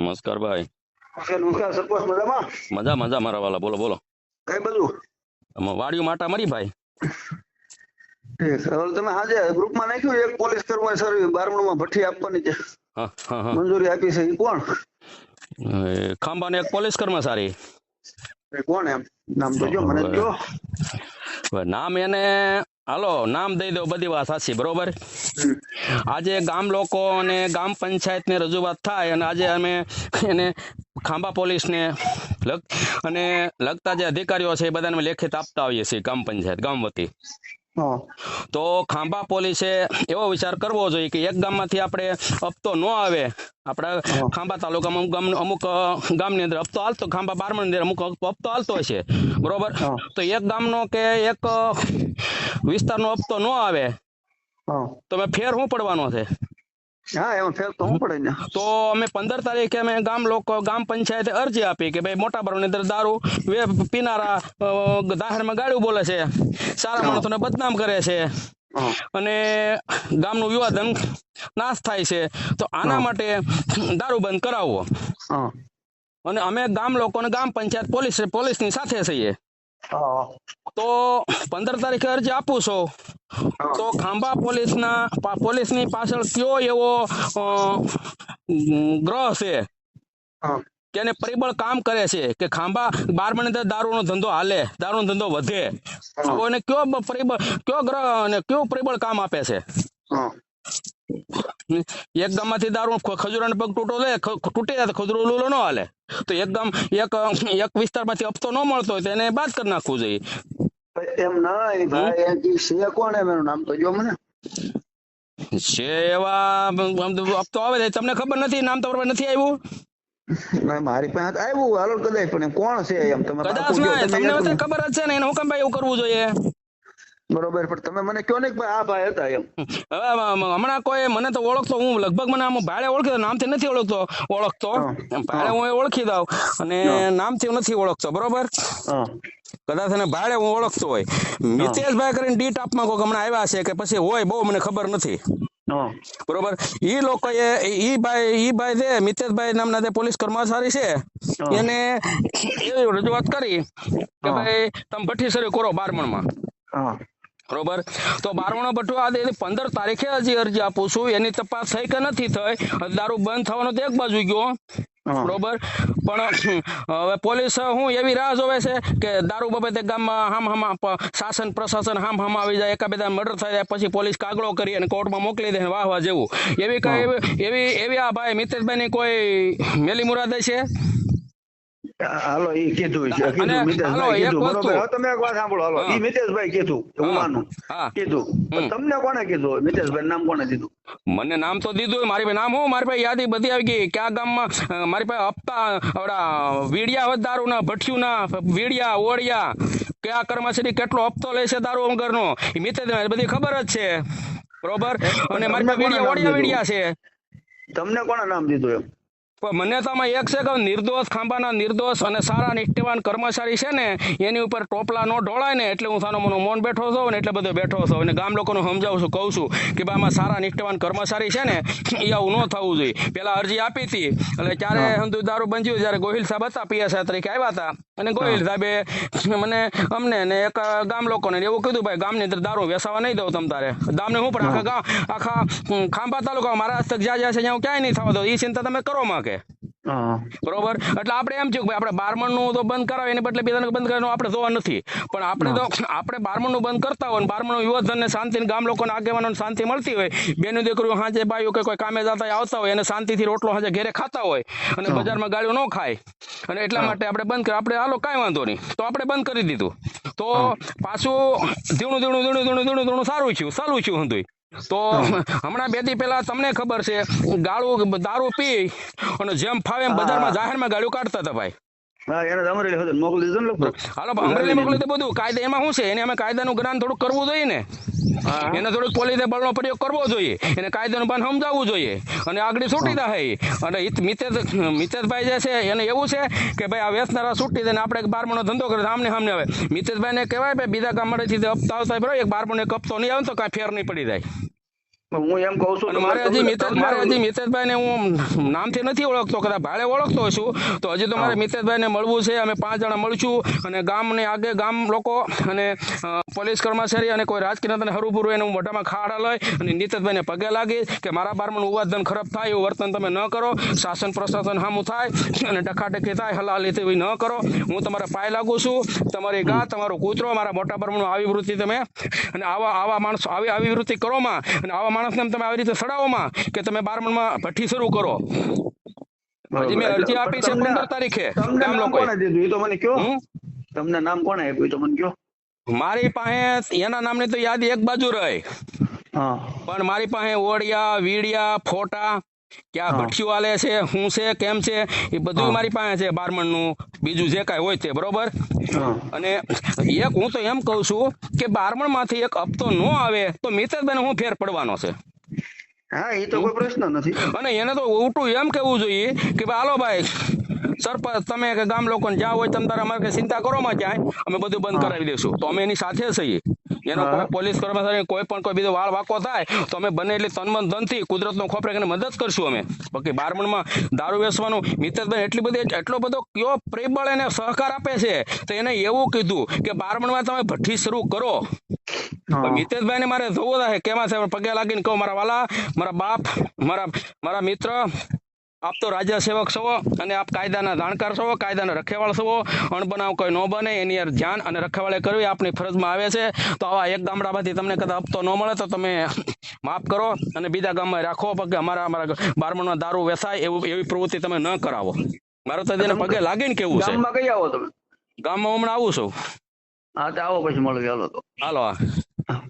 નમસ્કાર ભાઈ. નમસ્કાર સરપંચ, મજામાં? મજા મજા મારા વાલા, બોલો બોલો. કઈ બધું વાડીઓ માટા મારી ભાઈ. ઠીક. હવે તમે આજે ગ્રુપમાં નાખ્યું એક પોલીસ કર્મચારી 12માં ભઠ્ઠી આપવાની છે, હા હા હા. મંજૂરી આપી છે, એ કોણ? ખાંભાને એક પોલીસ કર્મચારી. એ કોણ એમ નામ તો જો મને જો. હવે નામ એને હાલો નામ દઈ દો, બધી વાત સાચી બરોબર. આજે ગામ લોકો અને ગામ પંચાયતને રજૂઆત થાય અને આજે અમે એને ખાંભા પોલીસને અને લગતા જે અધિકારીઓ છે એ બધાને લેખિત આપતા આવીએ છીએ ગામ પંચાયત ગામ વતી. હા તો ખાંભા પોલીસે એવો વિચાર કરવો જોઈએ કે એક ગામમાંથી આપણે હપ્તો ન આવે, આપણા ખાંભા તાલુકામાં અમુક ગામની અંદર હપ્તો હાલતો, ખાંભા 12 ની અંદર અમુક હપ્તો હાલતો હશે બરોબર. તો એક ગામનો કે એક વિસ્તારનો હપ્તો ન આવે તો અમે ફેર શું પડવાનો છે? હા એમાં ફેર તો હું પડે ને. તો અમે 15 તારીખે અમે ગામ પંચાયતે અરજી આપી કે ભાઈ મોટા ભાગની અંદર દારૂ પીનારા જાહેરમાં ગાળું બોલે છે, સારા માણસોને બદનામ કરે છે અને ગામનું વિવાદન નાશ થાય છે, તો આના માટે દારૂ બંધ કરાવવો. અને અમે ગામ લોકોને ગામ પંચાયત પોલીસની સાથે છીએ. તો 15 તારીખે અરજી આપું છું. તો ખાંભા પોલીસની પાછળ કયો એવો ગ્રહ છે કે એને પરિબળ કામ કરે છે કે ખાંભા 12 ની અંદર દારૂનો ધંધો હાલે, દારૂનો ધંધો વધે? એને કયો પરિબળ, કયો ગ્રહ અને કયું પરિબળ કામ આપે છે? એક ગામમાંથી દારૂ ખજૂરાનો પગ તૂટી જાય તો ખજૂરો લૂલો ન હાલે. તો એક વિસ્તારમાંથી હપ્તો ન મળતો હોય તો એને બાદ કરી નાખવું જોઈએ. એમ નહીં ભાઈ, એ છે કોણ એમ એનું નામ તો જો મને. છે એવા હપ્તો આવે છે, તમને ખબર નથી? નામ તો નથી આવ્યું? મારી પાસે આવ્યું હાલો કદાચ, પણ કોણ છે એમ તમે કદાચ ના તમને વધારે ખબર જ છે ને, એને હું કેમ ભાઈ એવું કરવું જોઈએ? બરોબર, પણ તમે મને કયો ને ભાઈ આ ભાઈ હતા એમ. હવે હમણાં કોઈ મને તો ઓળખતો, હું લગભગ મને આમ ભાડે ઓળખી, નામથી નથી ઓળખતો ભાડે હું ઓળખી દઉં અને નામથી નથી ઓળખતો બરોબર. કદાચ એને ભાડે હું ઓળખતો હોય. મિતેશભાઈ કરીને ડી ટાપમાં કોઈક હમણાં આવ્યા છે કે પછી હોય, બહુ મને ખબર નથી બરોબર. ઈ લોકોએ ઈ ભાઈ છે મિતેશભાઈ નામના જે પોલીસ કર્મચારી છે, એને એવી રજૂઆત કરી કે ભાઈ તમે ભઠ્ઠી શરૂ કરો 12 બરોબર. તો 12 ભઠ્ઠો આજે 15 તારીખે હજી અરજી આપું છું, એની તપાસ થઈ કે નથી થઈ. દારૂ બંધ થવાનો તો એક બાજુ ગયો બરોબર, પણ હવે પોલીસ હું એવી રાહ જોવે છે કે દારૂ બાબતે ગામમાં શાસન પ્રશાસન હામ આવી જાય, એકાબીજા મર્ડર થઈ જાય, પછી પોલીસ કાગળો કરી અને કોર્ટમાં મોકલી દે વાહ જેવું. એવી આ ભાઈ મિતેશભાઈ ની કોઈ મેલી મુરાદે છે? હાલો ઈ કીધું મિતેશભાઈ કીધું બરોબર. હવે તમે એક વાત સાંભળો, હાલો ઈ મિતેશભાઈ કીધું હું માનું કીધું, તમને કોને કીધું? મિતેશભાઈ નામ કોને દીધું? મને નામ તો દીધું, મારી પાસે નામ હું, મારી પાસે યાદી બધી આવી ગઈ. કયા ગામમાં મારી પાસે હપ્તા આવડા વીડિયા દારૂ ના ભઠ્ઠીના વીડિયા ઓળિયા, કયા કર્મચારી કેટલો હપ્તો લે છે દારૂ વગરનો, એ મિતેશભાઈ બધી ખબર જ છે બરોબર. અને મારી પાસે વીડિયા છે. તમને કોને નામ દીધું એમ? પણ મને તો આમાં એક છે કે નિર્દોષ ખાંભાના નિર્દોષ અને સારા નિષ્ઠાવાન કર્મચારી છે ને, એની ઉપર ટોપલા નો ઢોળાય ને, એટલે હું સાનો મનો મૌન બેઠો છું ને, એટલે બધો બેઠો છું અને ગામ લોકોને સમજાવું છું, કહું છું કે ભાઈ આમાં સારા નિષ્ઠાવાન કર્મચારી છે ને, એ આવું ન થવું જોઈએ. પેલા અરજી આપી હતી એટલે ત્યારે હંધુ દારૂ બંધ્યું, જ્યારે ગોહિલ સાહેબ હતા પીએસઆઈ તરીકે આવ્યા હતા, અને ગોહિલ સાહેબે અમને ને એક ગામ લોકોને એવું કીધું ભાઈ ગામની અંદર દારૂ વેસાવા નહીં દઉં તમ તારે. ગામને હું પણ આખા ખાંભા તાલુકા મારા હસ્તક જ્યાં છે ત્યાં ક્યાંય નહીં થવા દો, એ ચિંતા તમે કરો માં કે બરોબર. એટલે આપણે એમ થયું કે આપણે 12 નું તો બંધ કરાવે, એની બદલે બીજાને બંધ કરવાનું આપણે જોવા નથી, પણ આપણે 12 નું બંધ કરતા હોય, 12 નું યુવક ને શાંતિ, ગામ લોકોને આગેવાનોને શાંતિ મળતી હોય, બેનું દીકરીઓ હાજે ભાઈઓ કે કોઈ કામે જતા આવતા હોય, અને શાંતિથી રોટલો હાજે ઘેરે ખાતા હોય અને બજારમાં ગાળ્યો ન ખાય, અને એટલા માટે આપણે બંધ કરી, આપણે હાલો કાંઈ વાંધો નહીં, તો આપણે બંધ કરી દીધું. તો પાછું ધીણું સારું થયું, ચાલુ થયું હતું. તો હમણાં 2 દી પહેલા તમને ખબર છે દારૂ પી અને જેમ ફાવે એમ બજારમાં જાહેરમાં ગાળ્યું કાઢતા હતા ભાઈ. મોકલી દીધું ને, હાલો અમરેલી મોકલી દે બધું. કાયદા એમાં શું છે, એને અમે કાયદાનું જ્ઞાન થોડુંક કરવું જોઈએ ને, એને થોડુંક પોલીસે બળનો પ્રયોગ કરવો જોઈએ, એને કાયદાનું ભાન સમજાવવું જોઈએ, અને આગળ છૂટી જાય. અને મિતેશભાઈ જે છે એને એવું છે કે ભાઈ આ વેચનારા છૂટી દે ને આપણે 12 ધંધો કરે સામને આવે. મિતેશભાઈ ને કહેવાય ભાઈ બીજા ગામડેથી હપ્તા આવતા બરોબર, એક 12 એક હપ્તો નહીં આવે તો કાંઈ ફેર નહીં પડી જાય. હું એમ કહું છું અને મારે હજી મિતેશભાઈ ને હું નામથી નથી ઓળખતો, કદાચ ભાડે ઓળખતો છું તો હજી તો મારે મિતેશભાઈ ને મળવું છે. અમે 5 જણા મળશું અને ગામને આગે ગામ લોકો અને પોલીસ કર્મચારી અને કોઈ રાજકીય નેતાને હરુભરું એને હું મોઢામાં ખાડા લઈ અને મિતેશભાઈને પગે લાગી કે મારા બારમણનું ઉવાદન ખરાબ થાય એવું વર્તન તમે ન કરો, શાસન પ્રશાસન સામું થાય અને ડખાડખી થાય, હલાલી તેવી ન કરો. હું તમારા પાય લાગુ છું. તમારી ગા, તમારો કૂતરો, મારા મોટા બારમણનું આવી વૃત્તિ તમે અને આવા માણસો આવી વૃત્તિ કરોમાં અને આવા માણસને તમે આવી રીતે સડાવોમાં કે તમે બારમણમાં ભઠ્ઠી શરૂ કરો. હજી મેં અરજી આપી છે 15 તારીખે. ગામ લોકોએ દીધું એ તો મને કયો, તમને નામ કોણે આપ્યું તો મને કયો. મારી પાસે એના નામની તો યાદી એક બાજુ રહી, પણ મારી પાસે ઓડિયા વીડિયા ફોટા ક્યાં ભઠ્ઠીઓ આલે છે, શું છે, કેમ છે, એ બધું મારી પાસે છે. બારમણનું બીજું જે કાંઈ હોય તે, બરોબર. અને એક હું તો એમ કહું છું કે બારમણ માંથી એક હપ્તો ન આવે તો મિતેશભાઈને હું ફેર પડવાનો છે. હા, એ તો કોઈ પ્રશ્ન નથી. અને એને તો ઉલટું એમ કેવું જોઈએ કે ભાઈ હાલો ભાઈ સરપંચ તમે કે ગામ લોકોને જ્યાં હોય તમે તારે અમારે કઈ ચિંતા કરો માં ક્યાંય, અમે બધું બંધ કરાવી દઈશું. તો અમે એની સાથે છીએ. એનો કોઈ પોલીસ કર્મચારી કોઈ બીજો વાળ વાકો થાય તો અમે બને એટલી તનમન ધનથી કુદરતનો ખોપરે એને મદદ કરશું અમે. બાકી બારમણમાં દારૂ વેચવાનું મિતેશભાઈ એટલો બધો કયો પ્રેબળ એને સહકાર આપે છે તો એને એવું કીધું કે બારમણમાં તમે ભઠ્ઠી શરૂ કરો. મિતેશભાઈ ને મારે જોવું છે કેમાં છે, પગે લાગીને કહું મારા વાલા, મારા બાપ, મારા મિત્ર, આપ તો રાજ્ય સેવક છો અને આપ કાયદાના જાણકાર છો, કાયદાના રખેવાળ છો. અણબનાવ કોઈ ન બને એની ધ્યાન અને રખેવાળે કરવી આપણી ફરજમાં આવે છે. તો આવા એક ગામડામાંથી તમને કદાચ હપ્તો ન મળે તો તમે માફ કરો અને બીજા ગામમાં રાખો. પગે અમારા બારમણમાં દારૂ વેચાય એવી પ્રવૃત્તિ તમે ન કરાવો. મારે તો તેને પગે લાગીને કેવું છે. ગામમાં કઈ આવો તમે? ગામમાં હમણાં આવું છું. હા, તો આવો પછી મળવી. હાલો તો હાલો.